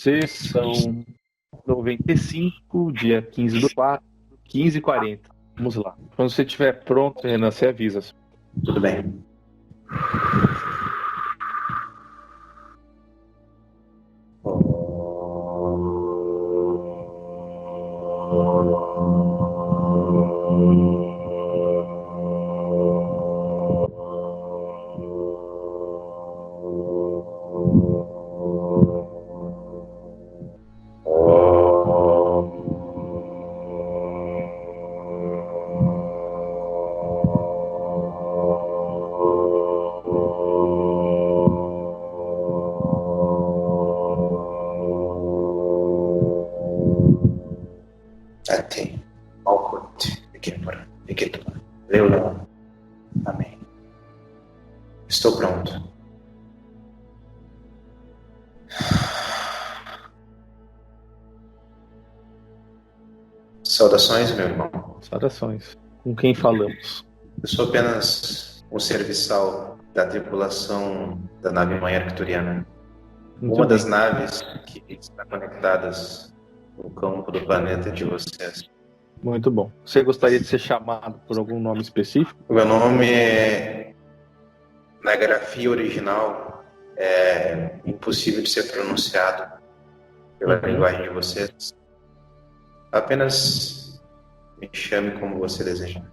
você são 95, dia 15/4, 15h40. Vamos lá. Quando você estiver pronto, Renan, você avisa. Tudo bem. Ati, Malkut, Vikipura, Vikituma, Leulão. Amém. Estou pronto. Saudações, meu irmão. Saudações. Com quem falamos? Eu sou apenas um serviçal da tripulação da nave mãe arcturiana. Uma das naves que está conectadas no campo do planeta de vocês. Muito bom. Você gostaria de ser chamado por algum nome específico? O meu nome é... Na grafia original é impossível de ser pronunciado pela linguagem de vocês. Apenas me chame como você desejar.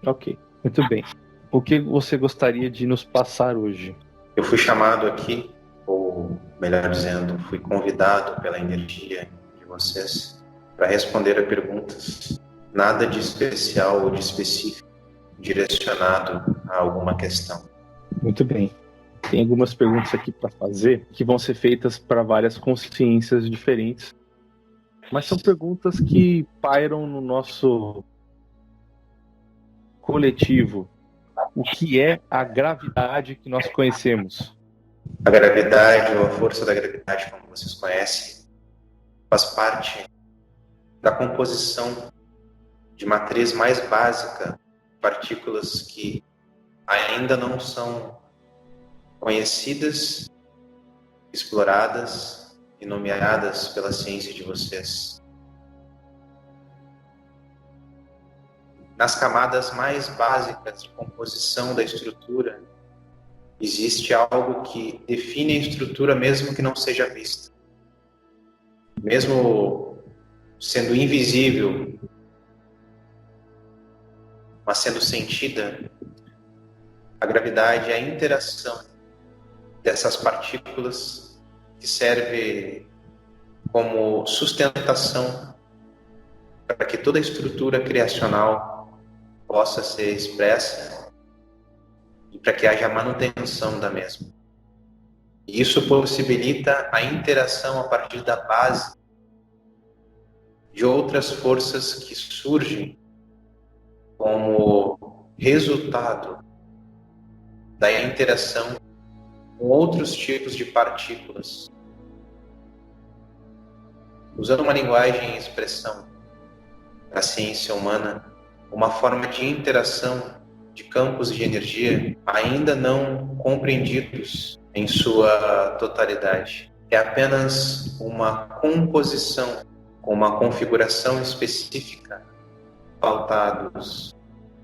Ok, muito bem. O que você gostaria de nos passar hoje? Eu fui chamado aqui, ou melhor dizendo, fui convidado pela energia de vocês para responder a perguntas. Nada de especial ou de específico direcionado a alguma questão. Muito bem. Tem algumas perguntas aqui para fazer que vão ser feitas para várias consciências diferentes, mas são perguntas que pairam no nosso coletivo. O que é a gravidade que nós conhecemos? A gravidade, ou a força da gravidade, como vocês conhecem, faz parte da composição de matriz mais básica, partículas que ainda não são conhecidas, exploradas e nomeadas pela ciência de vocês. Nas camadas mais básicas de composição da estrutura, existe algo que define a estrutura mesmo que não seja vista. Mesmo sendo invisível, mas sendo sentida, a gravidade é a interação dessas partículas que serve como sustentação para que toda a estrutura criacional possa ser expressa e para que haja manutenção da mesma. E isso possibilita a interação a partir da base de outras forças que surgem como resultado da interação com outros tipos de partículas. Usando uma linguagem e expressão da ciência humana, uma forma de interação de campos de energia ainda não compreendidos em sua totalidade. É apenas uma composição com uma configuração específica, pautados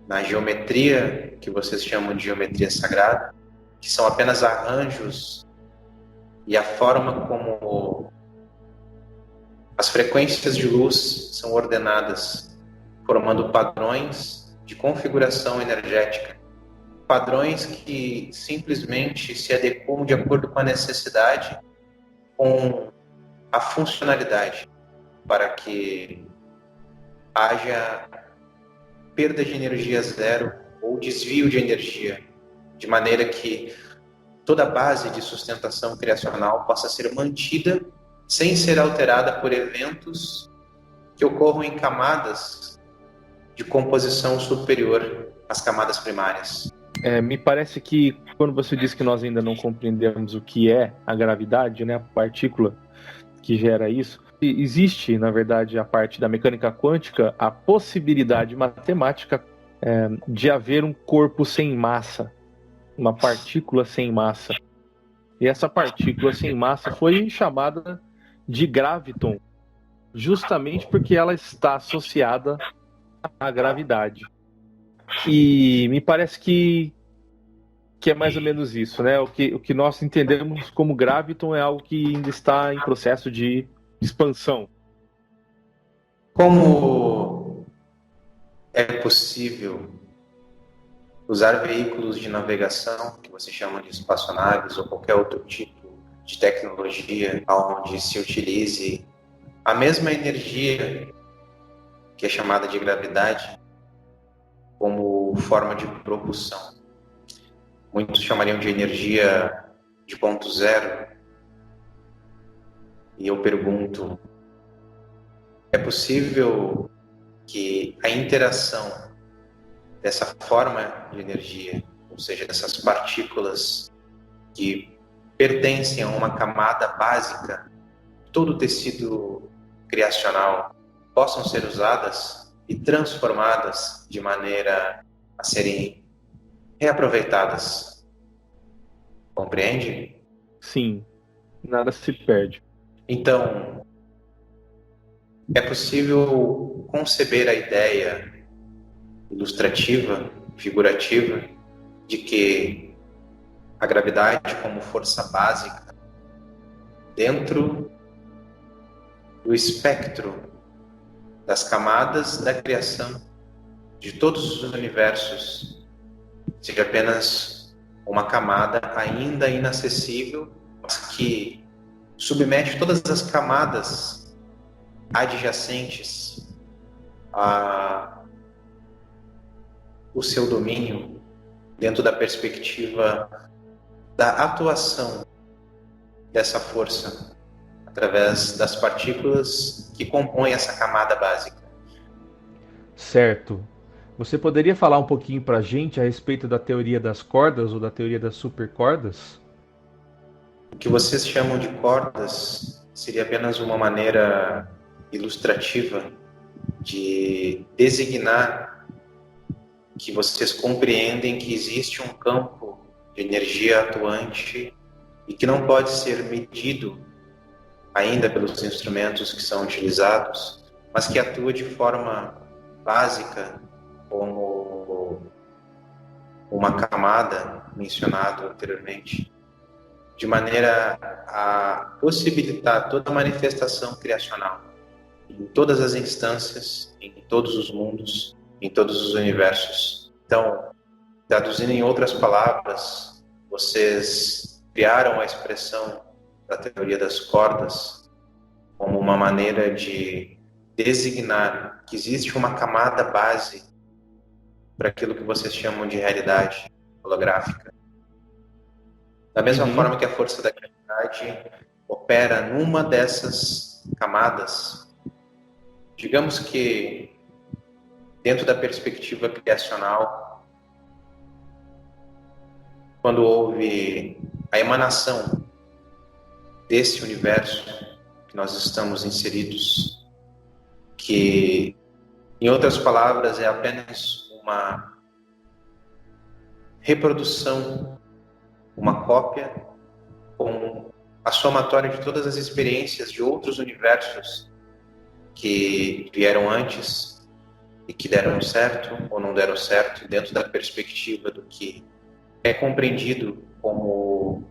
na geometria que vocês chamam de geometria sagrada, que são apenas arranjos e a forma como as frequências de luz são ordenadas, formando padrões de configuração energética, padrões que simplesmente se adequam de acordo com a necessidade, com a funcionalidade, para que haja perda de energia zero ou desvio de energia, de maneira que toda a base de sustentação criacional possa ser mantida sem ser alterada por eventos que ocorram em camadas de composição superior às camadas primárias. Me parece que quando você diz que nós ainda não compreendemos o que é a gravidade, né, a partícula que gera isso, existe, na verdade, a parte da mecânica quântica, a possibilidade matemática de haver um corpo sem massa, uma partícula sem massa. E essa partícula sem massa foi chamada de graviton, justamente porque ela está associada à gravidade. E me parece que é mais ou menos isso, né? O que nós entendemos como graviton é algo que ainda está em processo de expansão. Como é possível usar veículos de navegação, que você chama de espaçonaves, ou qualquer outro tipo de tecnologia onde se utilize a mesma energia que é chamada de gravidade como forma de propulsão? Muitos chamariam de energia de ponto zero. E eu pergunto, é possível que a interação dessa forma de energia, ou seja, dessas partículas que pertencem a uma camada básica, todo o tecido criacional, possam ser usadas e transformadas de maneira a serem reaproveitadas? Compreende? Sim, nada se perde. Então, é possível conceber a ideia ilustrativa, figurativa, de que a gravidade como força básica dentro do espectro das camadas da criação de todos os universos seja apenas uma camada ainda inacessível, mas que submete todas as camadas adjacentes a o seu domínio dentro da perspectiva da atuação dessa força através das partículas que compõem essa camada básica. Certo. Você poderia falar um pouquinho para a gente a respeito da teoria das cordas ou da teoria das supercordas? O que vocês chamam de cordas seria apenas uma maneira ilustrativa de designar que vocês compreendem que existe um campo de energia atuante e que não pode ser medido ainda pelos instrumentos que são utilizados, mas que atua de forma básica como uma camada mencionada anteriormente, de maneira a possibilitar toda a manifestação criacional em todas as instâncias, em todos os mundos, em todos os universos. Então, traduzindo em outras palavras, vocês criaram a expressão da teoria das cordas como uma maneira de designar que existe uma camada base para aquilo que vocês chamam de realidade holográfica. Da mesma forma que a força da gravidade opera numa dessas camadas, digamos que dentro da perspectiva criacional, quando houve a emanação desse universo que nós estamos inseridos, que, em outras palavras, é apenas uma reprodução, uma cópia, com a somatória de todas as experiências de outros universos que vieram antes e que deram certo ou não deram certo dentro da perspectiva do que é compreendido como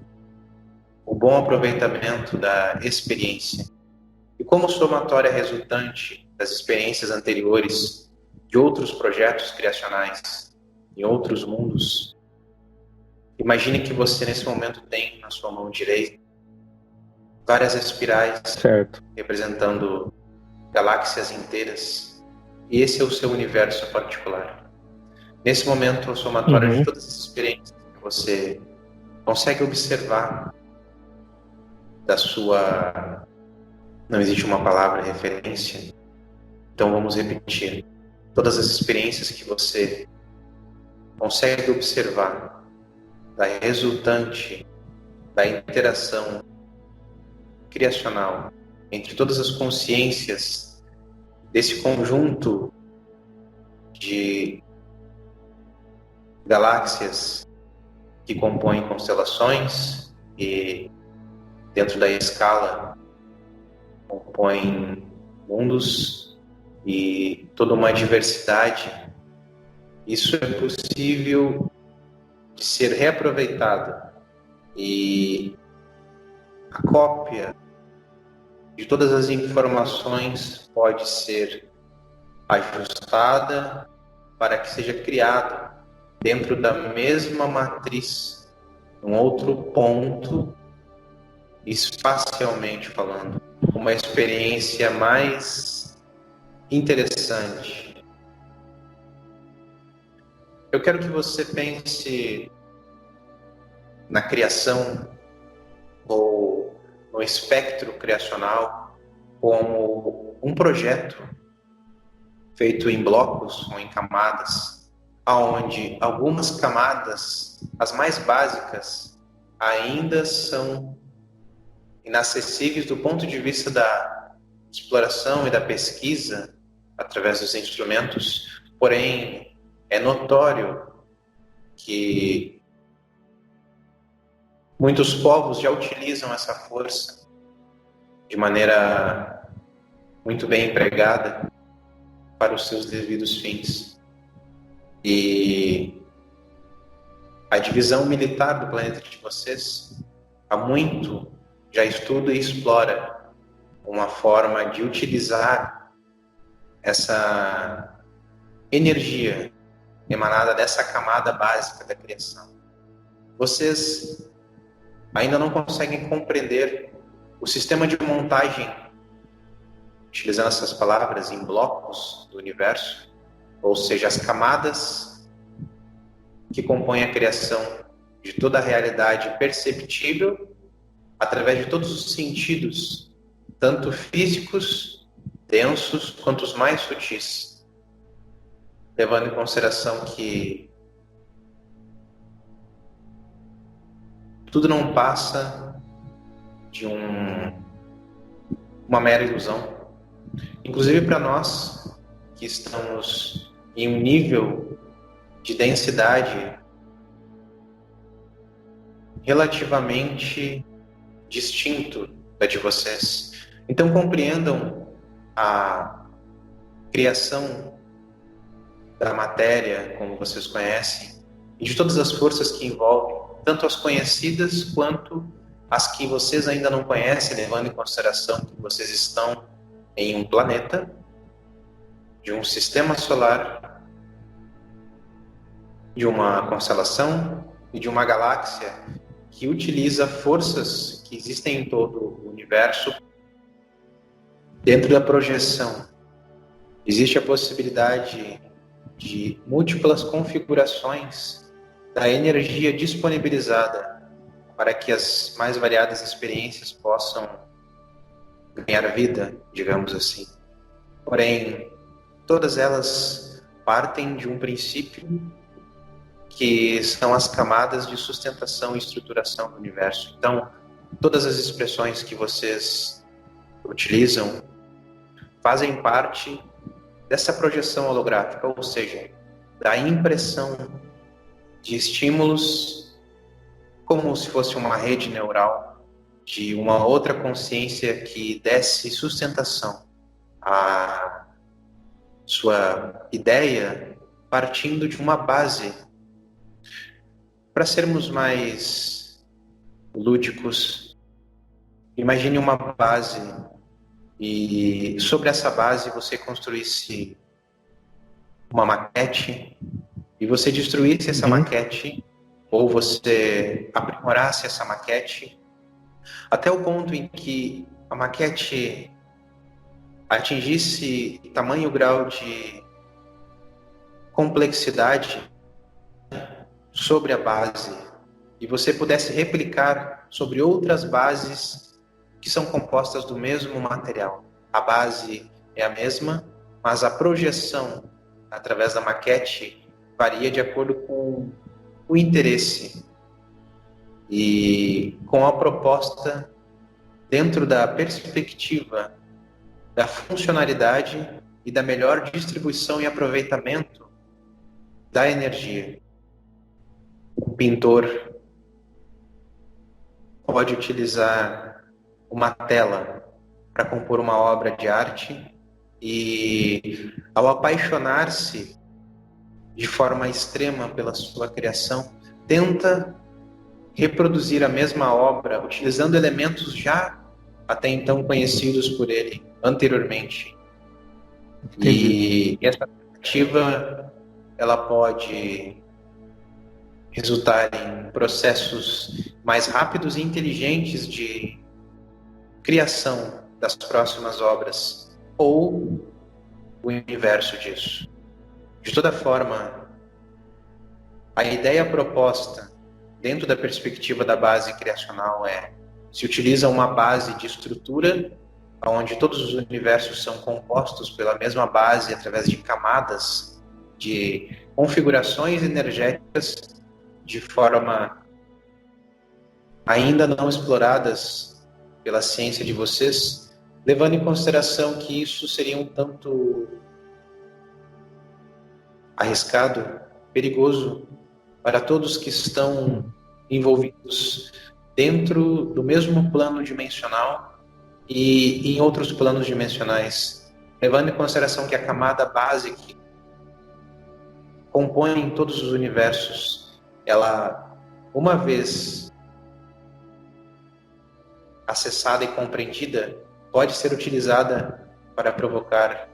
o bom aproveitamento da experiência. E como somatória resultante das experiências anteriores de outros projetos criacionais em outros mundos, imagine que você nesse momento tem na sua mão direita várias espirais, certo, representando galáxias inteiras, e esse é o seu universo particular. Nesse momento, a somatória de todas as experiências que você consegue observar da sua... Não existe uma palavra referência, então vamos repetir. Todas as experiências que você consegue observar da resultante da interação criacional entre todas as consciências desse conjunto de galáxias que compõem constelações e dentro da escala compõem mundos e toda uma diversidade, isso é possível de ser reaproveitado, e a cópia de todas as informações pode ser ajustada para que seja criado dentro da mesma matriz, um outro ponto, espacialmente falando, uma experiência mais interessante. Eu quero que você pense na criação ou no espectro criacional como um projeto feito em blocos ou em camadas, aonde algumas camadas, as mais básicas, ainda são inacessíveis do ponto de vista da exploração e da pesquisa através dos instrumentos, porém é notório que muitos povos já utilizam essa força de maneira muito bem empregada para os seus devidos fins. E a divisão militar do planeta de vocês há muito já estuda e explora uma forma de utilizar essa energia emanada dessa camada básica da criação. Vocês ainda não conseguem compreender o sistema de montagem, utilizando essas palavras, em blocos do universo, ou seja, as camadas que compõem a criação de toda a realidade perceptível através de todos os sentidos, tanto físicos, densos, quanto os mais sutis, levando em consideração que tudo não passa de uma mera ilusão. Inclusive para nós, que estamos em um nível de densidade relativamente distinto da de vocês. Então compreendam a criação da matéria, como vocês conhecem, e de todas as forças que envolvem, tanto as conhecidas quanto as que vocês ainda não conhecem, levando em consideração que vocês estão em um planeta, de um sistema solar, de uma constelação e de uma galáxia que utiliza forças que existem em todo o universo. Dentro da projeção, existe a possibilidade de múltiplas configurações da energia disponibilizada para que as mais variadas experiências possam ganhar vida, digamos assim. Porém, todas elas partem de um princípio que são as camadas de sustentação e estruturação do universo. Então, todas as expressões que vocês utilizam fazem parte dessa projeção holográfica, ou seja, da impressão de estímulos como se fosse uma rede neural de uma outra consciência que desse sustentação à sua ideia partindo de uma base. Para sermos mais lúdicos, imagine uma base e sobre essa base você construísse uma maquete e você destruísse essa maquete, ou você aprimorasse essa maquete até o ponto em que a maquete atingisse tamanho grau de complexidade sobre a base e você pudesse replicar sobre outras bases que são compostas do mesmo material. A base é a mesma, mas a projeção através da maquete varia de acordo com o interesse e com a proposta dentro da perspectiva da funcionalidade e da melhor distribuição e aproveitamento da energia. O pintor pode utilizar uma tela para compor uma obra de arte e, ao apaixonar-se de forma extrema pela sua criação, tenta reproduzir a mesma obra utilizando elementos já até então conhecidos por ele anteriormente. Entendi. E essa tentativa ela pode resultar em processos mais rápidos e inteligentes de criação das próximas obras, ou o inverso disso. De toda forma, a ideia proposta dentro da perspectiva da base criacional se utiliza uma base de estrutura onde todos os universos são compostos pela mesma base através de camadas de configurações energéticas de forma ainda não exploradas pela ciência de vocês, levando em consideração que isso seria um tanto arriscado, perigoso para todos que estão envolvidos dentro do mesmo plano dimensional e em outros planos dimensionais, levando em consideração que a camada base que compõe todos os universos, ela, uma vez acessada e compreendida, pode ser utilizada para provocar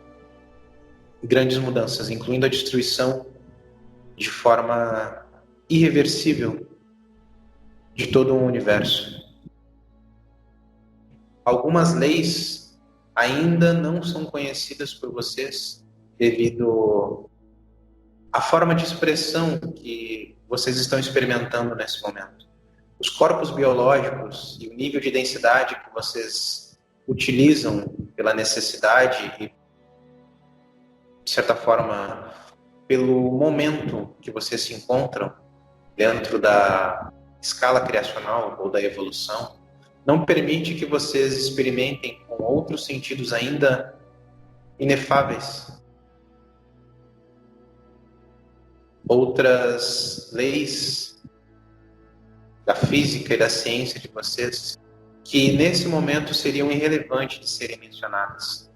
grandes mudanças, incluindo a destruição de forma irreversível de todo um universo. Algumas leis ainda não são conhecidas por vocês devido à forma de expressão que vocês estão experimentando nesse momento. Os corpos biológicos e o nível de densidade que vocês utilizam pela necessidade e, de certa forma, pelo momento que vocês se encontram dentro da escala criacional ou da evolução, não permite que vocês experimentem com outros sentidos ainda inefáveis outras leis da física e da ciência de vocês que nesse momento seriam irrelevantes de serem mencionadas.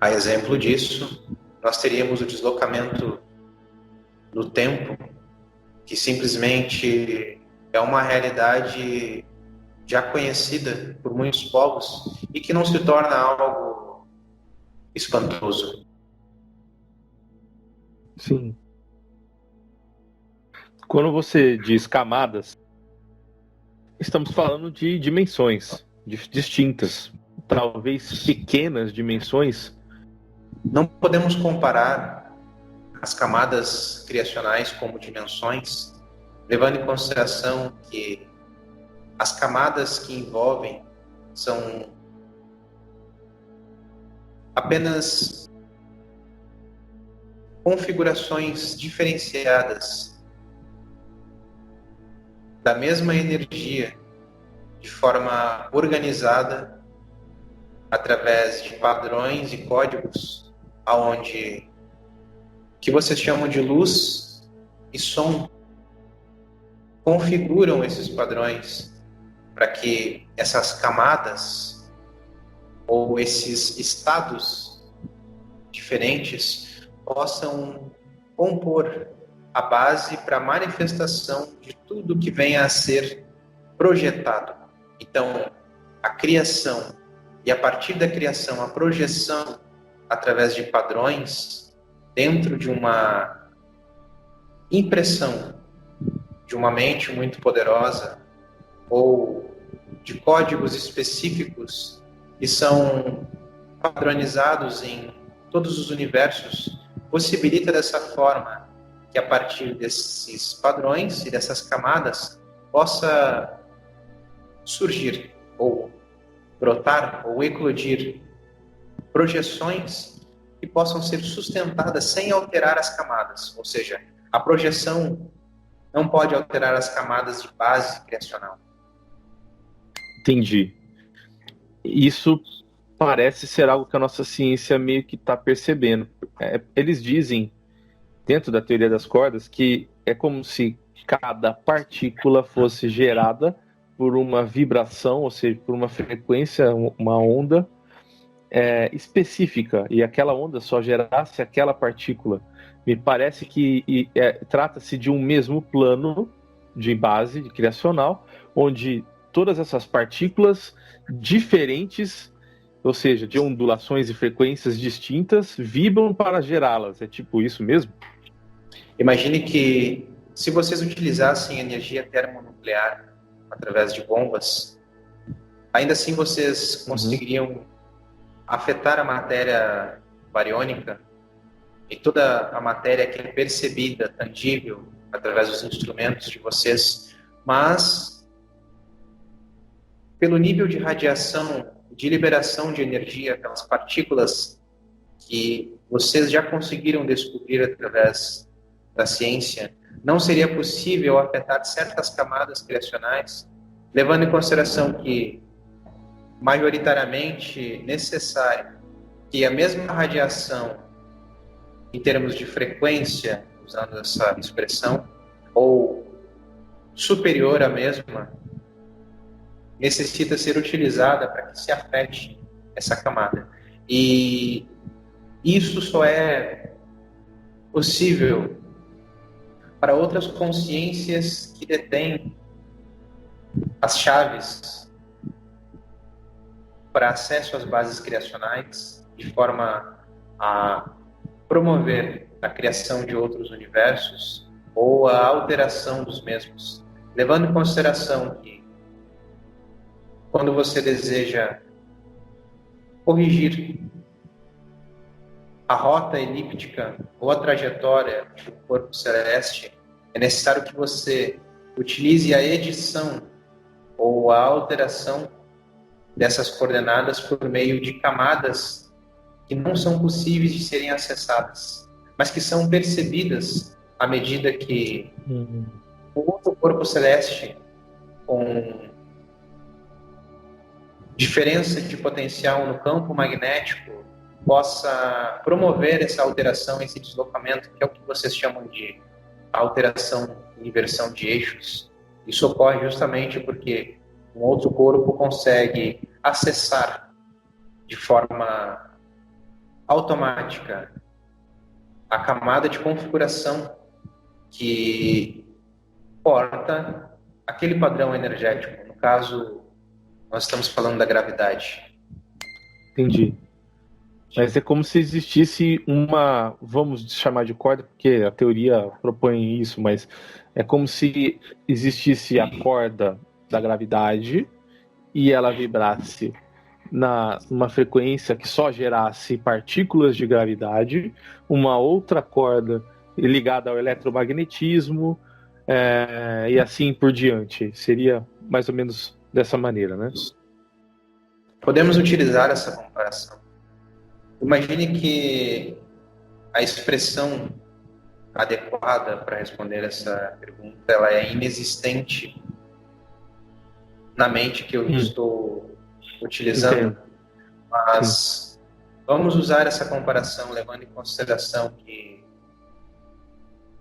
A exemplo disso, nós teríamos o deslocamento no tempo, que simplesmente é uma realidade já conhecida por muitos povos e que não se torna algo espantoso. Sim. Quando você diz camadas, estamos falando de dimensões distintas, talvez pequenas dimensões. Não podemos comparar as camadas criacionais como dimensões, levando em consideração que as camadas que envolvem são apenas configurações diferenciadas da mesma energia de forma organizada através de padrões e códigos aonde que vocês chamam de luz e som configuram esses padrões para que essas camadas ou esses estados diferentes possam compor a base para a manifestação de tudo que venha a ser projetado. Então, a criação e a partir da criação, a projeção através de padrões dentro de uma impressão de uma mente muito poderosa ou de códigos específicos que são padronizados em todos os universos, possibilita dessa forma que a partir desses padrões e dessas camadas possa surgir ou brotar ou eclodir projeções que possam ser sustentadas sem alterar as camadas, ou seja, a projeção não pode alterar as camadas de base criacional. Entendi. Isso parece ser algo que a nossa ciência meio que está percebendo. Eles dizem, dentro da teoria das cordas, que é como se cada partícula fosse gerada por uma vibração, ou seja, por uma frequência, uma onda específica, e aquela onda só gerasse aquela partícula. Me parece que trata-se de um mesmo plano de base, de criacional, onde todas essas partículas diferentes, ou seja, de ondulações e frequências distintas, vibram para gerá-las. É tipo isso mesmo? Imagine que se vocês utilizassem energia termonuclear através de bombas, ainda assim vocês conseguiriam afetar a matéria bariônica e toda a matéria que é percebida, tangível, através dos instrumentos de vocês, mas pelo nível de radiação, de liberação de energia, aquelas partículas que vocês já conseguiram descobrir através da ciência, não seria possível afetar certas camadas criacionais, levando em consideração que majoritariamente necessário que a mesma radiação, em termos de frequência, usando essa expressão, ou superior à mesma, necessita ser utilizada para que se afete essa camada. E isso só é possível para outras consciências que detêm as chaves para acesso às bases criacionais, de forma a promover a criação de outros universos ou a alteração dos mesmos, levando em consideração que quando você deseja corrigir a rota elíptica ou a trajetória do corpo celeste, é necessário que você utilize a edição ou a alteração dessas coordenadas por meio de camadas que não são possíveis de serem acessadas, mas que são percebidas à medida que o outro corpo celeste, com diferença de potencial no campo magnético, possa promover essa alteração, esse deslocamento, que é o que vocês chamam de alteração e inversão de eixos. Isso ocorre justamente porque um outro corpo consegue acessar de forma automática a camada de configuração que porta aquele padrão energético. No caso, nós estamos falando da gravidade. Entendi. Mas é como se existisse uma, vamos chamar de corda, porque a teoria propõe isso, mas é como se existisse a corda da gravidade e ela vibrasse numa frequência que só gerasse partículas de gravidade, uma outra corda ligada ao eletromagnetismo, e assim por diante. Seria mais ou menos dessa maneira, né? Podemos utilizar essa comparação. Imagine que a expressão adequada para responder essa pergunta, ela é inexistente na mente que eu estou utilizando. Entendo. Mas vamos usar essa comparação levando em consideração que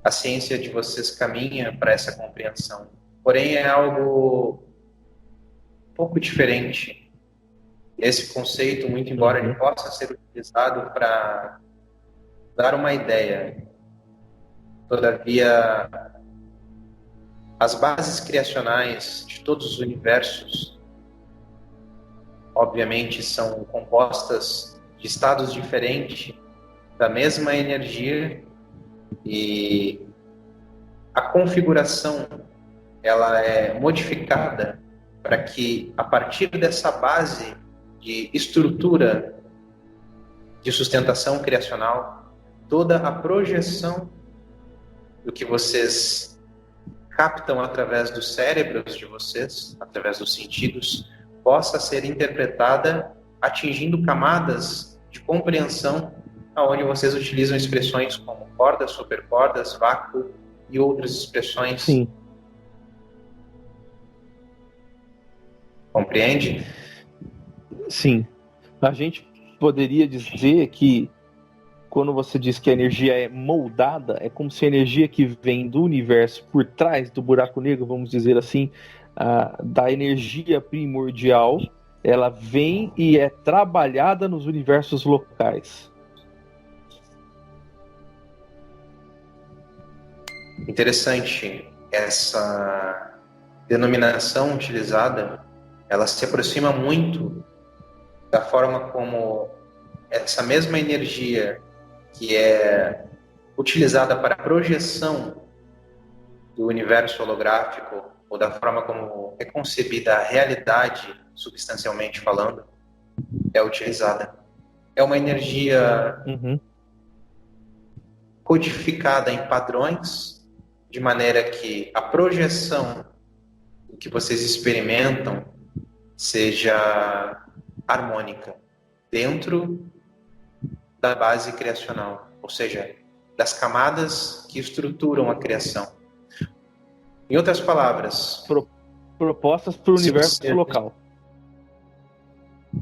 a ciência de vocês caminha para essa compreensão. Porém, é algo um pouco diferente. Esse conceito, muito embora ele possa ser utilizado para dar uma ideia, todavia, as bases criacionais de todos os universos, obviamente, são compostas de estados diferentes da mesma energia, e a configuração ela é modificada para que, a partir dessa base de estrutura de sustentação criacional, toda a projeção do que vocês captam através dos cérebros de vocês, através dos sentidos, possa ser interpretada atingindo camadas de compreensão onde vocês utilizam expressões como cordas, supercordas, vácuo e outras expressões. Sim. Compreende? Sim. A gente poderia dizer que quando você diz que a energia é moldada, é como se a energia que vem do universo por trás do buraco negro, vamos dizer assim, da energia primordial, ela vem e é trabalhada nos universos locais. Interessante. Essa denominação utilizada, ela se aproxima muito da forma como essa mesma energia que é utilizada para a projeção do universo holográfico, ou da forma como é concebida a realidade, substancialmente falando, é utilizada. É uma energia codificada em padrões, de maneira que a projeção do que vocês experimentam seja harmônica dentro da base criacional, ou seja, das camadas que estruturam a criação. Em outras palavras, propostas para o universo local.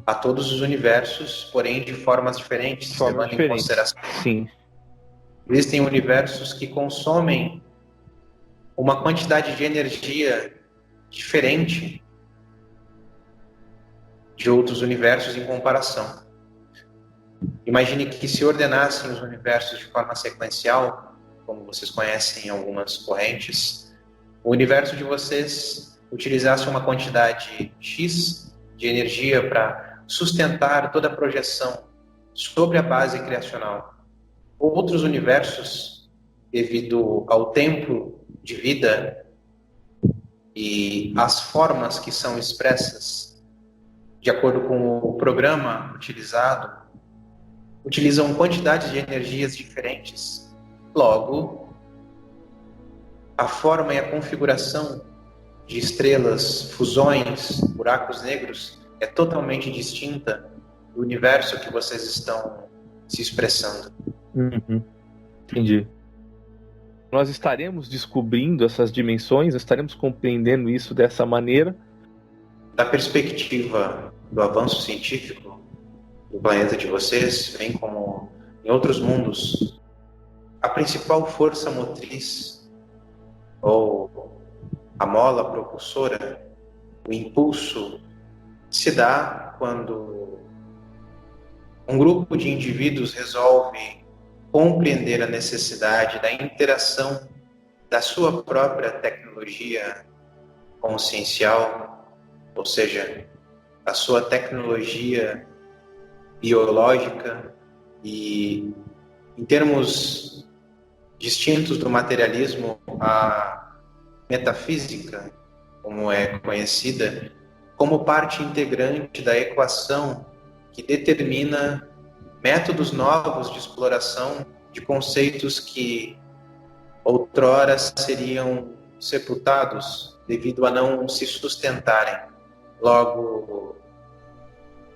A todos os universos, porém de formas diferentes, levando em consideração. Sim. Existem universos que consomem uma quantidade de energia diferente de outros universos em comparação. Imagine que se ordenassem os universos de forma sequencial, como vocês conhecem em algumas correntes, o universo de vocês utilizasse uma quantidade X de energia para sustentar toda a projeção sobre a base criacional. Outros universos, devido ao tempo de vida e às formas que são expressas de acordo com o programa utilizado, utilizam quantidades de energias diferentes. Logo, a forma e a configuração de estrelas, fusões, buracos negros é totalmente distinta do universo que vocês estão se expressando. Entendi. Nós estaremos descobrindo essas dimensões, estaremos compreendendo isso dessa maneira. Da perspectiva do avanço científico do planeta de vocês, bem como em outros mundos, a principal força motriz, ou a mola propulsora, o impulso, se dá quando um grupo de indivíduos resolve compreender a necessidade da interação da sua própria tecnologia consciencial, ou seja, a sua tecnologia biológica e, em termos distintos do materialismo, a metafísica, como é conhecida, como parte integrante da equação que determina métodos novos de exploração de conceitos que outrora seriam sepultados devido a não se sustentarem. Logo,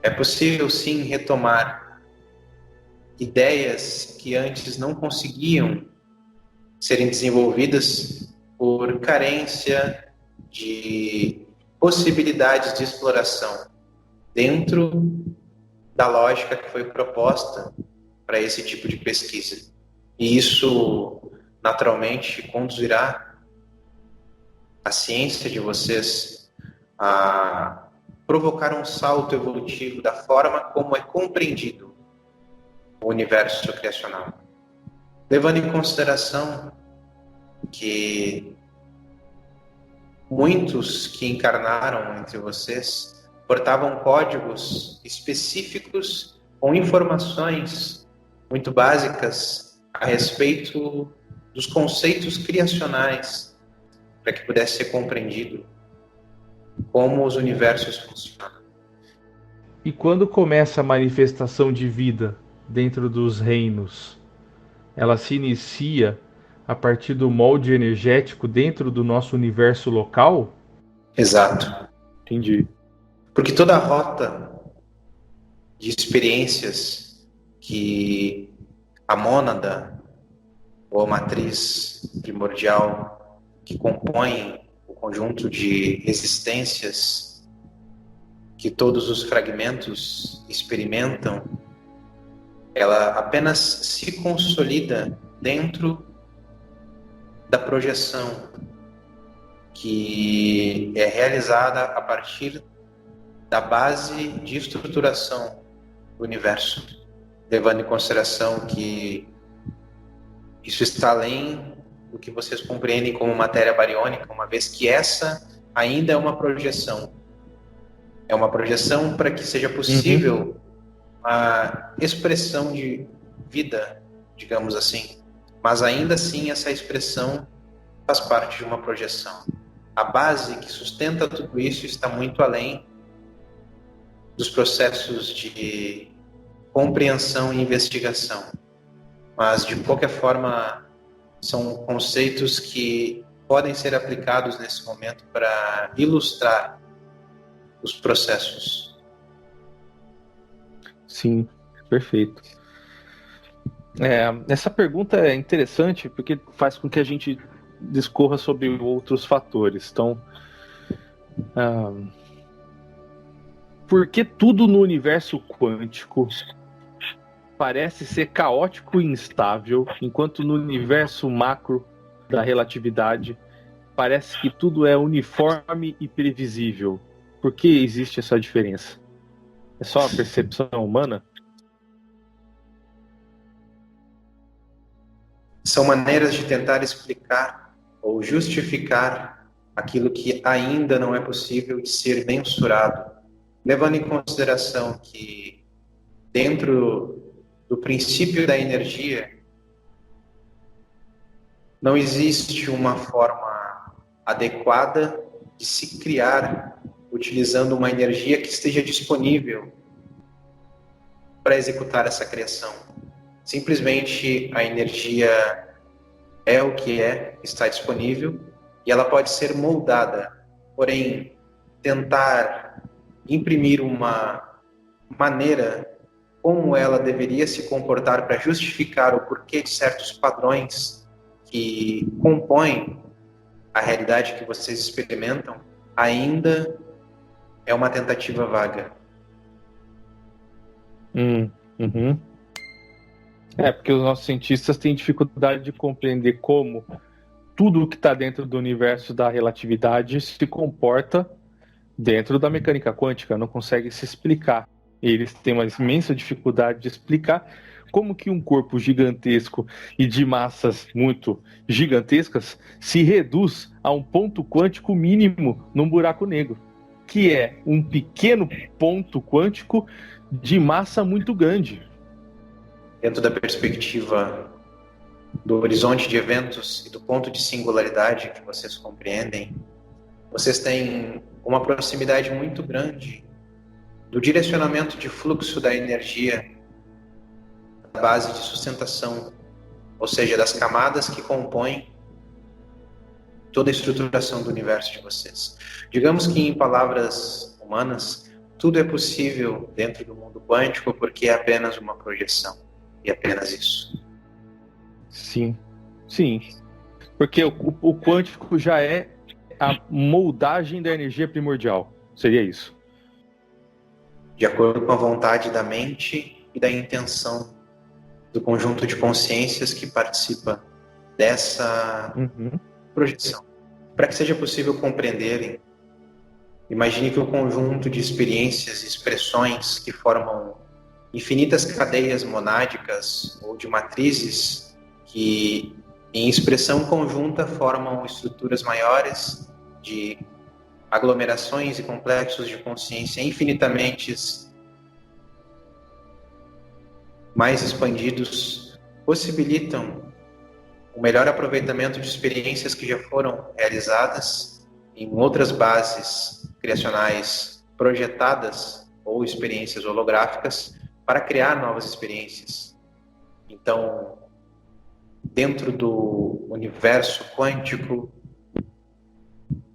é possível sim retomar ideias que antes não conseguiam serem desenvolvidas por carência de possibilidades de exploração dentro da lógica que foi proposta para esse tipo de pesquisa. E isso, naturalmente, conduzirá a ciência de vocês a provocar um salto evolutivo da forma como é compreendido o universo criacional. Levando em consideração que muitos que encarnaram entre vocês portavam códigos específicos com informações muito básicas a respeito dos conceitos criacionais, para que pudesse ser compreendido como os universos funcionam. E quando começa a manifestação de vida dentro dos reinos, ela se inicia a partir do molde energético dentro do nosso universo local? Exato. Entendi. Porque toda a rota de experiências que a mônada ou a matriz primordial que compõe o conjunto de existências que todos os fragmentos experimentam, ela apenas se consolida dentro da projeção que é realizada a partir da base de estruturação do universo, levando em consideração que isso está além do que vocês compreendem como matéria bariônica, uma vez que essa ainda é uma projeção. É uma projeção para que seja possível a expressão de vida, digamos assim. Mas ainda assim essa expressão faz parte de uma projeção. A base que sustenta tudo isso está muito além dos processos de compreensão e investigação. Mas, de qualquer forma, são conceitos que podem ser aplicados nesse momento para ilustrar os processos. Sim, perfeito. Essa pergunta é interessante porque faz com que a gente discorra sobre outros fatores. Então, por que tudo no universo quântico parece ser caótico e instável, enquanto no universo macro da relatividade parece que tudo é uniforme e previsível? Por que existe essa diferença? É só a percepção humana? São maneiras de tentar explicar ou justificar aquilo que ainda não é possível de ser mensurado, levando em consideração que dentro do princípio da energia não existe uma forma adequada de se criar utilizando uma energia que esteja disponível para executar essa criação. Simplesmente a energia é o que é, está disponível e ela pode ser moldada, porém tentar imprimir uma maneira como ela deveria se comportar para justificar o porquê de certos padrões que compõem a realidade que vocês experimentam, ainda é uma tentativa vaga. Porque os nossos cientistas têm dificuldade de compreender como tudo o que está dentro do universo da relatividade se comporta dentro da mecânica quântica, não consegue se explicar. Eles têm uma imensa dificuldade de explicar como que um corpo gigantesco e de massas muito gigantescas se reduz a um ponto quântico mínimo num buraco negro, que é um pequeno ponto quântico de massa muito grande. Dentro da perspectiva do horizonte de eventos e do ponto de singularidade que vocês compreendem, vocês têm uma proximidade muito grande do direcionamento de fluxo da energia da base de sustentação, ou seja, das camadas que compõem toda a estruturação do universo de vocês. Digamos que, em palavras humanas, tudo é possível dentro do mundo quântico porque é apenas uma projeção, e apenas isso. Sim. Porque o quântico já é a moldagem da energia primordial, seria isso? De acordo com a vontade da mente e da intenção do conjunto de consciências que participa dessa projeção. Para que seja possível compreenderem, imagine que o conjunto de experiências e expressões que formam infinitas cadeias monádicas ou de matrizes que, em expressão conjunta, formam estruturas maiores de aglomerações e complexos de consciência infinitamente mais expandidos, possibilitam o melhor aproveitamento de experiências que já foram realizadas em outras bases criacionais projetadas ou experiências holográficas para criar novas experiências. Então, dentro do universo quântico,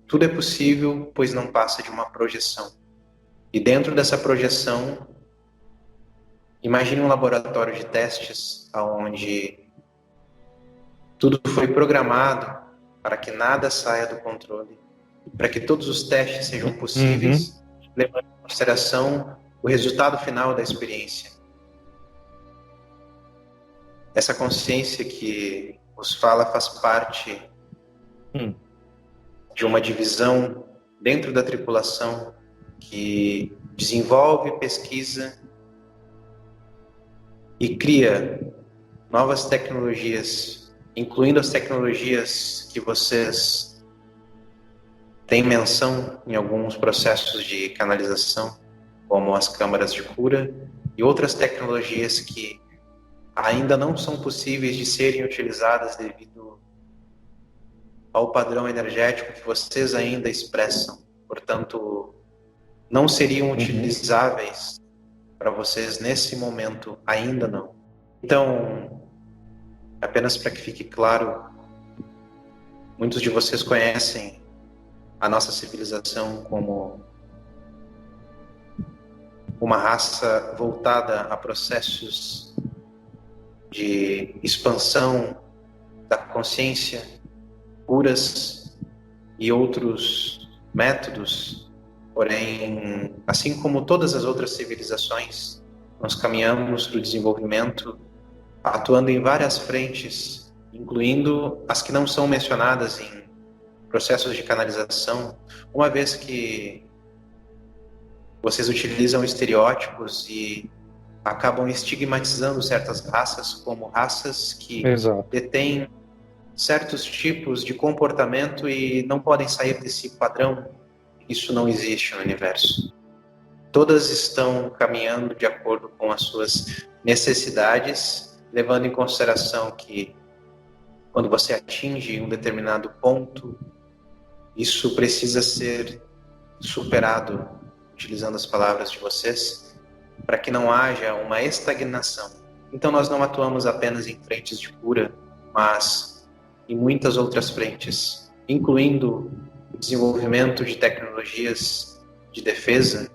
tudo é possível, pois não passa de uma projeção. E dentro dessa projeção, imagine um laboratório de testes onde tudo foi programado para que nada saia do controle, para que todos os testes sejam possíveis, levando em consideração o resultado final da experiência. Essa consciência que vos fala faz parte de uma divisão dentro da tripulação que desenvolve, pesquisa e cria novas tecnologias, incluindo as tecnologias que vocês têm menção em alguns processos de canalização, como as câmaras de cura e outras tecnologias que ainda não são possíveis de serem utilizadas devido ao padrão energético que vocês ainda expressam. Portanto, não seriam utilizáveis para vocês nesse momento, ainda não. Então, apenas para que fique claro, muitos de vocês conhecem a nossa civilização como uma raça voltada a processos de expansão da consciência, curas e outros métodos. Porém, assim como todas as outras civilizações, nós caminhamos para o desenvolvimento atuando em várias frentes, incluindo as que não são mencionadas em processos de canalização, uma vez que vocês utilizam estereótipos e acabam estigmatizando certas raças como raças que detêm certos tipos de comportamento e não podem sair desse padrão. Isso não existe no universo. Todas estão caminhando de acordo com as suas necessidades, levando em consideração que quando você atinge um determinado ponto, isso precisa ser superado, utilizando as palavras de vocês, para que não haja uma estagnação. Então nós não atuamos apenas em frentes de cura, mas em muitas outras frentes, incluindo o desenvolvimento de tecnologias de defesa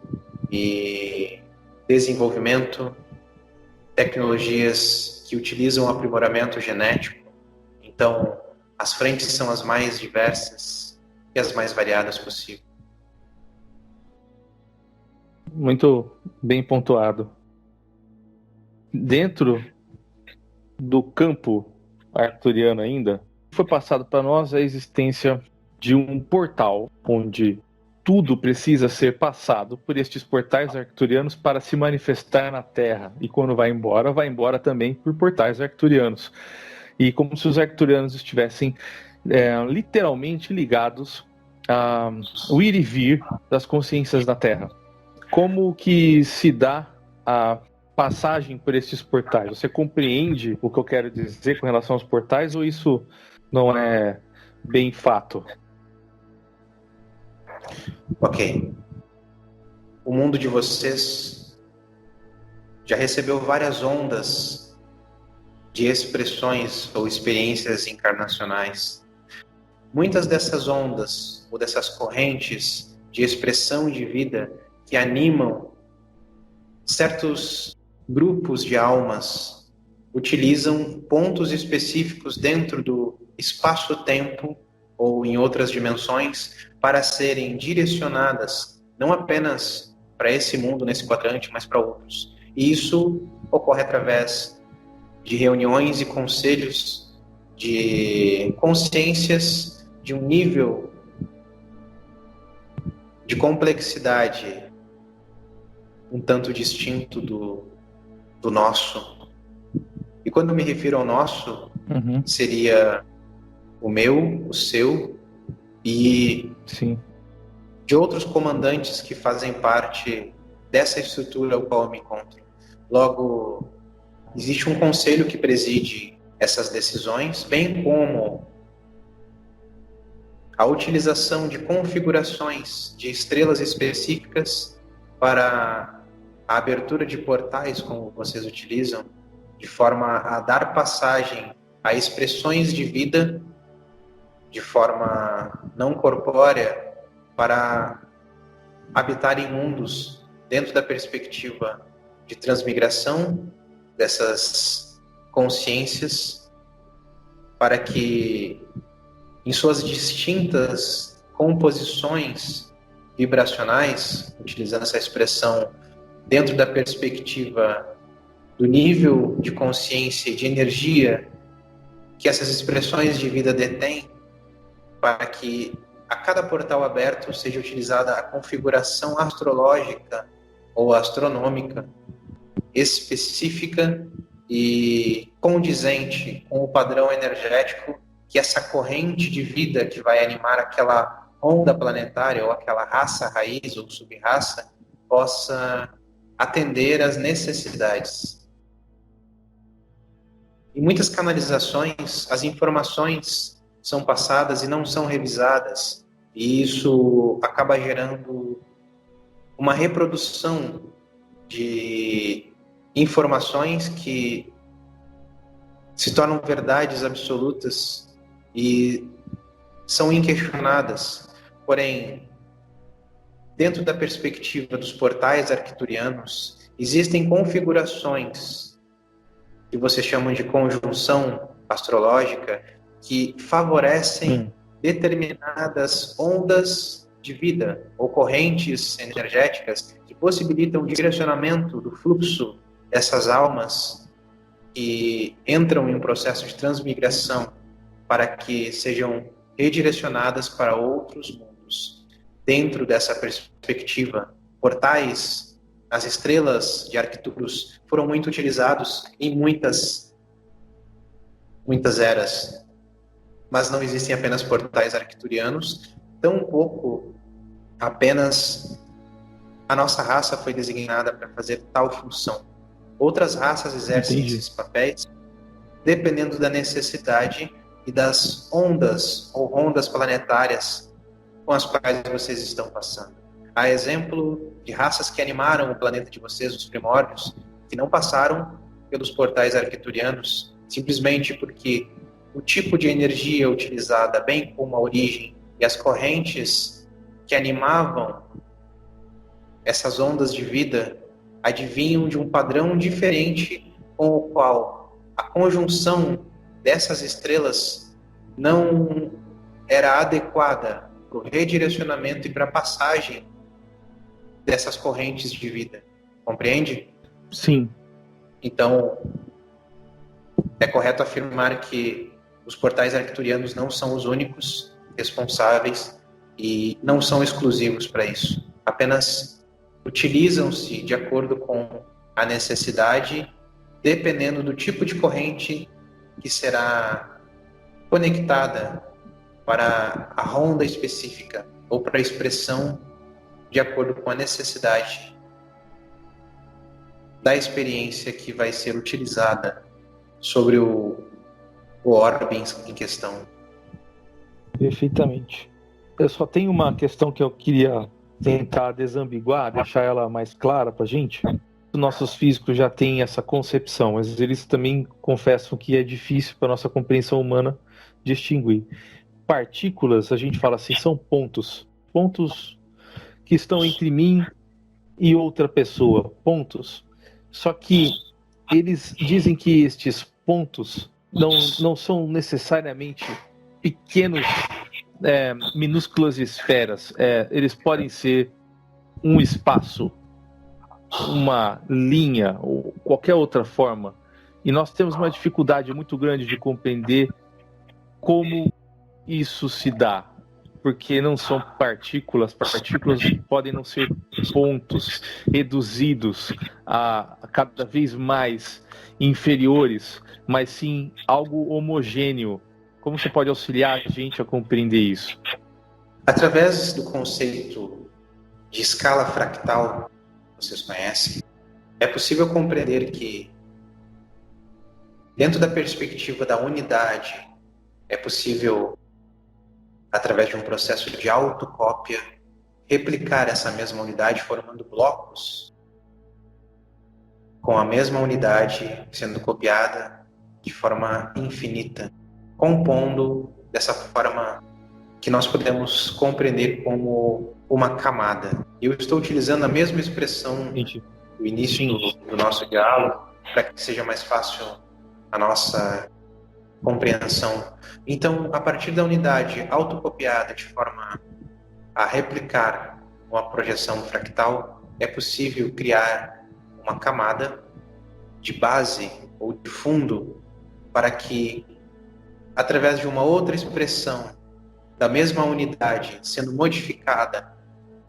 e desenvolvimento, tecnologias que utilizam aprimoramento genético. Então, as frentes são as mais diversas e as mais variadas possível. Muito bem pontuado. Dentro do campo arcturiano ainda, foi passado para nós a existência de um portal onde tudo precisa ser passado por estes portais arcturianos para se manifestar na Terra. E quando vai embora também por portais arcturianos. E como se os arcturianos estivessem literalmente ligados ao ir e vir das consciências da Terra. Como que se dá a passagem por esses portais? Você compreende o que eu quero dizer com relação aos portais ou isso não é bem fato? Ok. O mundo de vocês já recebeu várias ondas de expressões ou experiências encarnacionais. Muitas dessas ondas ou dessas correntes de expressão de vida que animam certos grupos de almas utilizam pontos específicos dentro do espaço-tempo ou em outras dimensões para serem direcionadas não apenas para esse mundo, nesse quadrante, mas para outros. E isso ocorre através de reuniões e conselhos de consciências de um nível de complexidade um tanto distinto do nosso. E quando eu me refiro ao nosso, seria o meu, o seu e Sim. de outros comandantes que fazem parte dessa estrutura ao qual eu me encontro. Logo, existe um conselho que preside essas decisões, bem como a utilização de configurações de estrelas específicas para a abertura de portais, como vocês utilizam, de forma a dar passagem a expressões de vida de forma não corpórea para habitar em mundos dentro da perspectiva de transmigração dessas consciências, para que em suas distintas composições vibracionais, utilizando essa expressão dentro da perspectiva do nível de consciência e de energia que essas expressões de vida detêm, para que a cada portal aberto seja utilizada a configuração astrológica ou astronômica específica e condizente com o padrão energético que essa corrente de vida que vai animar aquela onda planetária ou aquela raça raiz ou sub-raça possa atender às necessidades. Em muitas canalizações, as informações são passadas e não são revisadas, e isso acaba gerando uma reprodução de informações que se tornam verdades absolutas e são inquestionadas. Porém, dentro da perspectiva dos portais arcturianos, existem configurações que vocês chamam de conjunção astrológica que favorecem determinadas ondas de vida ou correntes energéticas que possibilitam o direcionamento do fluxo dessas almas que entram em um processo de transmigração para que sejam redirecionadas para outros mundos. Dentro dessa perspectiva, portais, as estrelas de Arcturus foram muito utilizados em muitas eras, mas não existem apenas portais arcturianos, tampouco apenas a nossa raça foi designada para fazer tal função. Outras raças exercem esses papéis dependendo da necessidade e das ondas ou rondas planetárias com as quais vocês estão passando. Há exemplo de raças que animaram o planeta de vocês, os primórdios, que não passaram pelos portais arcturianos, simplesmente porque o tipo de energia utilizada, bem como a origem e as correntes que animavam essas ondas de vida, advinham de um padrão diferente com o qual a conjunção dessas estrelas não era adequada para o redirecionamento e para a passagem dessas correntes de vida. Compreende? Sim. Então, é correto afirmar que os portais arcturianos não são os únicos responsáveis e não são exclusivos para isso. Apenas utilizam-se de acordo com a necessidade, dependendo do tipo de corrente que será conectada para a ronda específica ou para a expressão de acordo com a necessidade da experiência que vai ser utilizada sobre o orbe em questão. Perfeitamente. Eu só tenho uma questão que eu queria tentar desambiguar, deixar ela mais clara para a gente. Os nossos físicos já têm essa concepção, mas eles também confessam que é difícil para a nossa compreensão humana distinguir. Partículas, a gente fala assim, são pontos que estão entre mim e outra pessoa, pontos. Só que eles dizem que estes pontos não são necessariamente pequenos, minúsculas esferas. Eles podem ser um espaço, uma linha ou qualquer outra forma. E nós temos uma dificuldade muito grande de compreender como isso se dá, porque não são partículas podem não ser pontos reduzidos a cada vez mais inferiores, mas sim algo homogêneo. Como você pode auxiliar a gente a compreender isso? Através do conceito de escala fractal, que vocês conhecem, é possível compreender que, dentro da perspectiva da unidade, é possível, através de um processo de autocópia, replicar essa mesma unidade formando blocos com a mesma unidade sendo copiada de forma infinita, compondo dessa forma que nós podemos compreender como uma camada. Eu estou utilizando a mesma expressão do início do nosso diálogo para que seja mais fácil a nossa compreensão. Então, a partir da unidade autocopiada de forma a replicar uma projeção fractal, é possível criar uma camada de base ou de fundo para que, através de uma outra expressão da mesma unidade sendo modificada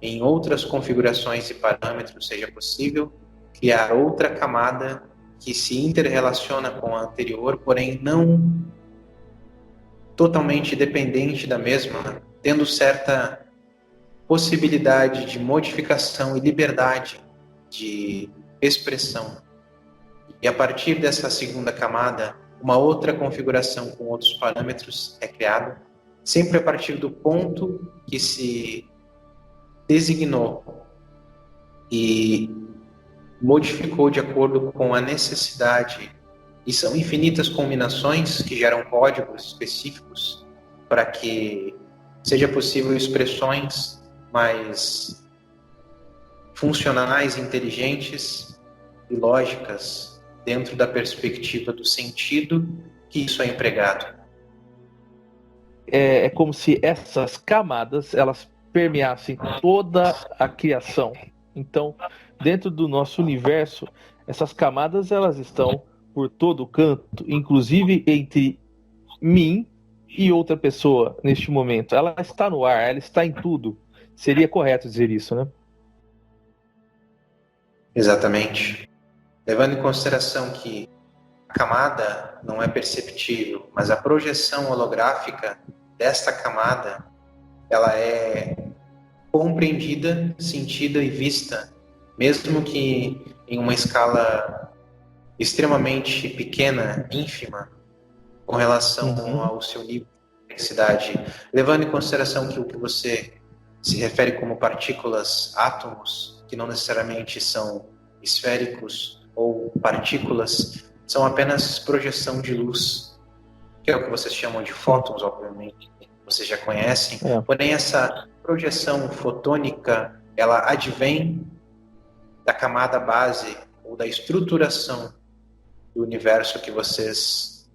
em outras configurações e parâmetros, seja possível criar outra camada que se interrelaciona com a anterior, porém não totalmente dependente da mesma, tendo certa possibilidade de modificação e liberdade de expressão. E a partir dessa segunda camada, uma outra configuração com outros parâmetros é criada, sempre a partir do ponto que se designou e modificou de acordo com a necessidade. E são infinitas combinações que geram códigos específicos para que seja possível expressões mais funcionais, inteligentes e lógicas dentro da perspectiva do sentido que isso é empregado. É como se essas camadas elas permeassem toda a criação. Então, dentro do nosso universo, essas camadas elas estão por todo o canto, inclusive entre mim e outra pessoa neste momento. Ela está no ar, ela está em tudo. Seria correto dizer isso, né? Exatamente. Levando em consideração que a camada não é perceptível, mas a projeção holográfica desta camada, ela é compreendida, sentida e vista, mesmo que em uma escala extremamente pequena, ínfima, com relação ao seu nível de complexidade, levando em consideração que o que você se refere como partículas, átomos, que não necessariamente são esféricos ou partículas, são apenas projeção de luz, que é o que vocês chamam de fótons, obviamente, vocês já conhecem. Porém, essa projeção fotônica, ela advém da camada base ou da estruturação do universo que vocês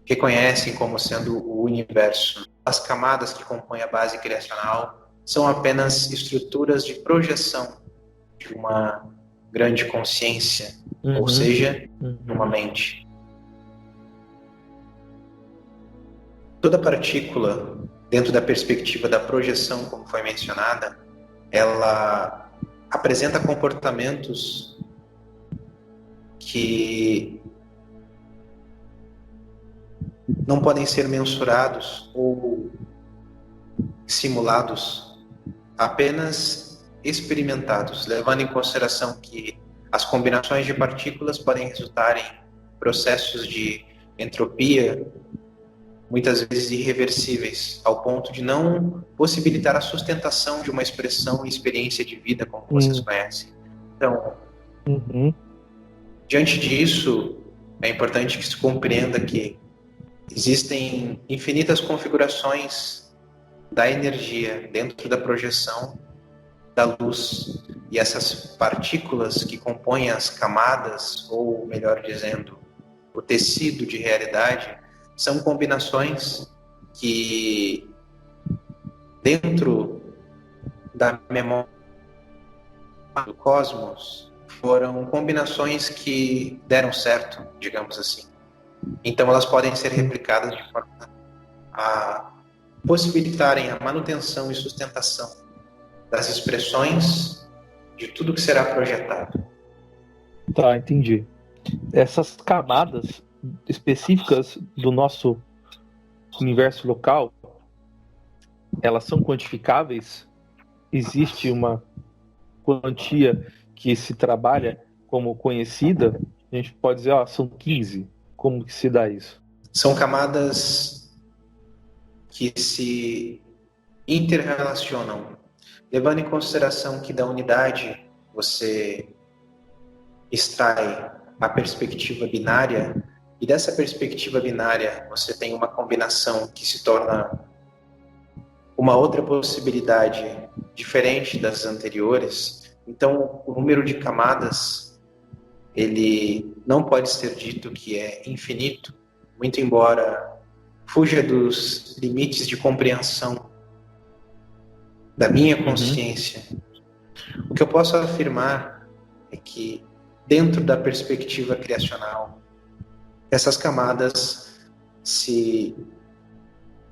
reconhecem como sendo o universo. As camadas que compõem a base criacional são apenas estruturas de projeção de uma grande consciência, ou seja, uma mente. Toda partícula, dentro da perspectiva da projeção, como foi mencionada, ela apresenta comportamentos que não podem ser mensurados ou simulados, apenas experimentados, levando em consideração que as combinações de partículas podem resultar em processos de entropia, muitas vezes irreversíveis, ao ponto de não possibilitar a sustentação de uma expressão e experiência de vida como vocês conhecem. Então, diante disso, é importante que se compreenda que existem infinitas configurações da energia dentro da projeção da luz, e essas partículas que compõem as camadas, ou melhor dizendo, o tecido de realidade, são combinações que, dentro da memória do cosmos, foram combinações que deram certo, digamos assim. Então elas podem ser replicadas de forma a possibilitarem a manutenção e sustentação das expressões de tudo que será projetado. Tá, entendi. Essas camadas específicas do nosso universo local, elas são quantificáveis? Existe uma quantia que se trabalha como conhecida? A gente pode dizer, são 15. Como que se dá isso? São camadas que se interrelacionam, levando em consideração que da unidade você extrai a perspectiva binária, e dessa perspectiva binária você tem uma combinação que se torna uma outra possibilidade diferente das anteriores. Então, o número de camadas, ele não pode ser dito que é infinito, muito embora fuja dos limites de compreensão da minha consciência. O que eu posso afirmar é que, dentro da perspectiva criacional, essas camadas se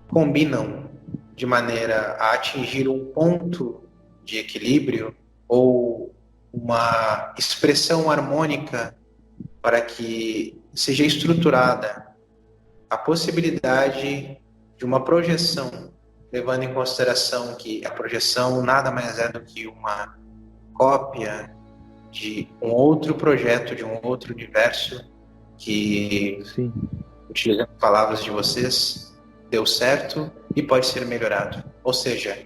combinam de maneira a atingir um ponto de equilíbrio ou uma expressão harmônica para que seja estruturada a possibilidade de uma projeção, levando em consideração que a projeção nada mais é do que uma cópia de um outro projeto, de um outro universo que, Sim. utilizando palavras de vocês, deu certo e pode ser melhorado. Ou seja,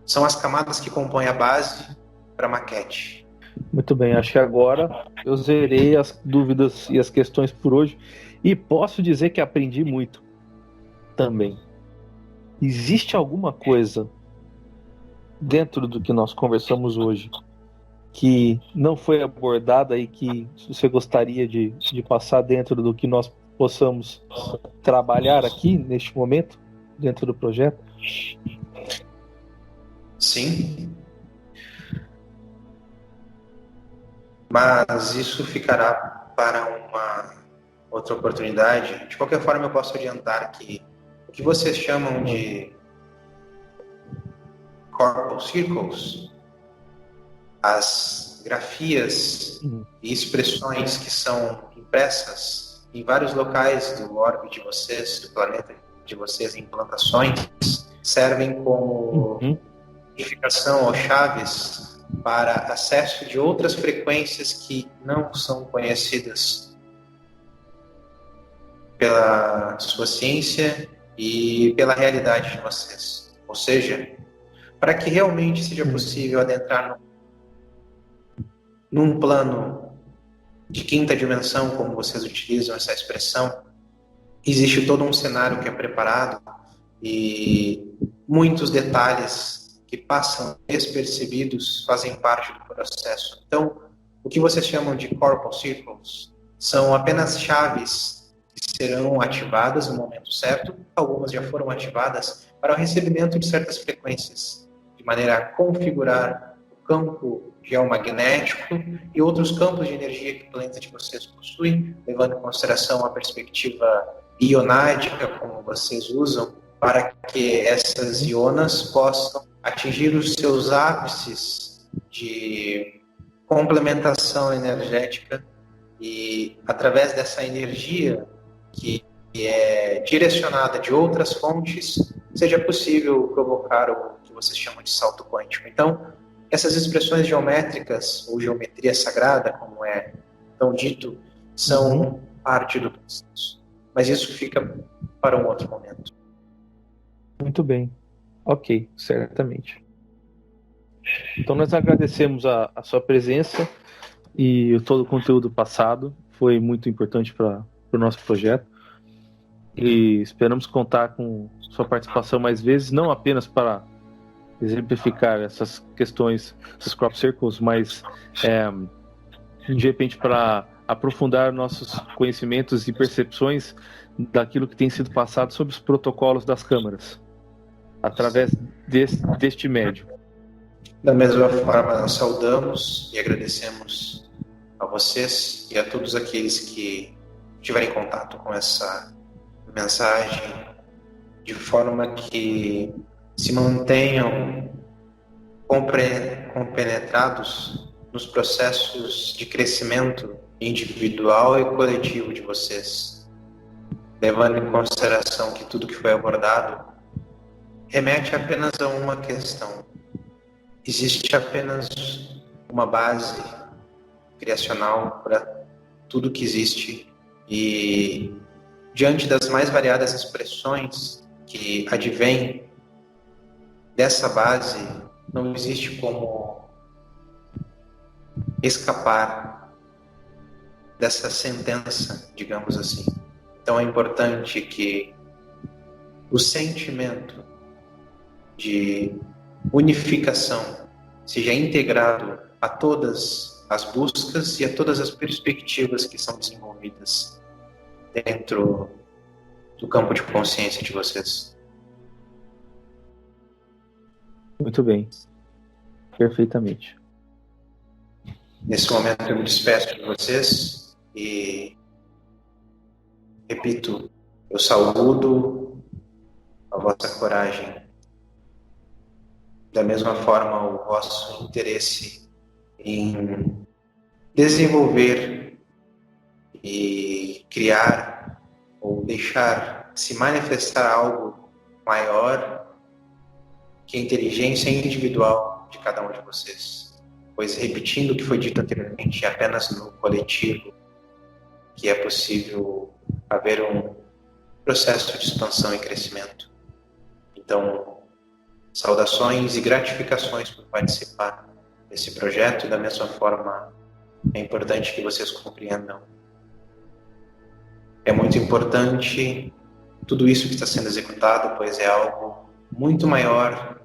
são as camadas que compõem a base para a maquete. Muito bem, acho que agora eu zerei as dúvidas e as questões por hoje e posso dizer que aprendi muito também. Existe alguma coisa dentro do que nós conversamos hoje que não foi abordada e que você gostaria de passar dentro do que nós possamos trabalhar aqui neste momento, dentro do projeto? Sim. Mas isso ficará para uma outra oportunidade. De qualquer forma, eu posso adiantar que o que vocês chamam de corporal circles, as grafias e expressões que são impressas em vários locais do orbe de vocês, do planeta de vocês, em plantações, servem como identificação ou chaves para acesso de outras frequências que não são conhecidas pela sua ciência e pela realidade de vocês. Ou seja, para que realmente seja possível adentrar num plano de quinta dimensão, como vocês utilizam essa expressão, existe todo um cenário que é preparado e muitos detalhes que passam despercebidos fazem parte do processo. Então, o que vocês chamam de corporal circles são apenas chaves que serão ativadas no momento certo. Algumas já foram ativadas para o recebimento de certas frequências, de maneira a configurar o campo geomagnético e outros campos de energia que o planeta de vocês possui, levando em consideração a perspectiva ionádica, como vocês usam, para que essas ionas possam atingir os seus ápices de complementação energética e, através dessa energia que é direcionada de outras fontes, seja possível provocar o que vocês chamam de salto quântico. Então, essas expressões geométricas, ou geometria sagrada, como é tão dito, são parte do processo. Mas isso fica para um outro momento. Muito bem. Ok, certamente. Então nós agradecemos a sua presença e todo o conteúdo passado. Foi muito importante para o nosso projeto. E esperamos contar com sua participação mais vezes, não apenas para exemplificar essas questões, esses crop circles, mas de repente para aprofundar nossos conhecimentos e percepções daquilo que tem sido passado sobre os protocolos das câmaras, através deste médium. Da mesma forma, nós saudamos e agradecemos a vocês e a todos aqueles que tiverem contato com essa mensagem, de forma que se mantenham compenetrados nos processos de crescimento individual e coletivo de vocês, levando em consideração que tudo que foi abordado remete apenas a uma questão. Existe apenas uma base criacional para tudo que existe e, diante das mais variadas expressões que advêm dessa base, não existe como escapar dessa sentença, digamos assim. Então é importante que o sentimento de unificação seja integrado a todas as buscas e a todas as perspectivas que são desenvolvidas dentro do campo de consciência de vocês. Muito bem. Perfeitamente. Nesse momento eu me despeço de vocês e repito, eu saúdo a vossa coragem, da mesma forma o vosso interesse em desenvolver e criar ou deixar se manifestar algo maior que a inteligência individual de cada um de vocês. Pois, repetindo o que foi dito anteriormente, é apenas no coletivo que é possível haver um processo de expansão e crescimento. Então, saudações e gratificações por participar desse projeto, e da mesma forma é importante que vocês compreendam. É muito importante tudo isso que está sendo executado, pois é algo muito maior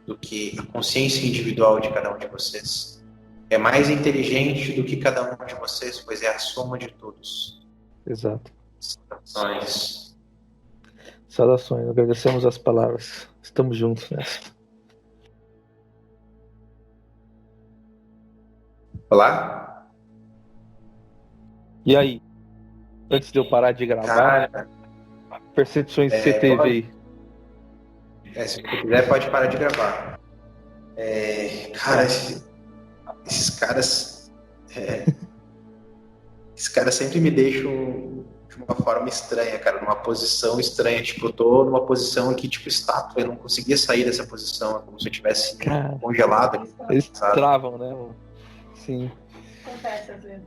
do que a consciência individual de cada um de vocês. É mais inteligente do que cada um de vocês, pois é a soma de todos. Exato. Saudações. Saudações, agradecemos as palavras. Estamos juntos nessa. Olá? E aí? Antes de eu parar de gravar, percepções que você teve aí. Se você quiser, pode parar de gravar. Cara, esses caras. Esses caras sempre me deixam de uma forma estranha, cara, numa posição estranha. Tipo, eu tô numa posição aqui, tipo, estátua, eu não conseguia sair dessa posição, é como se eu tivesse congelado ali. Eles sabe? travam, né, mano? Sim. Acontece às vezes.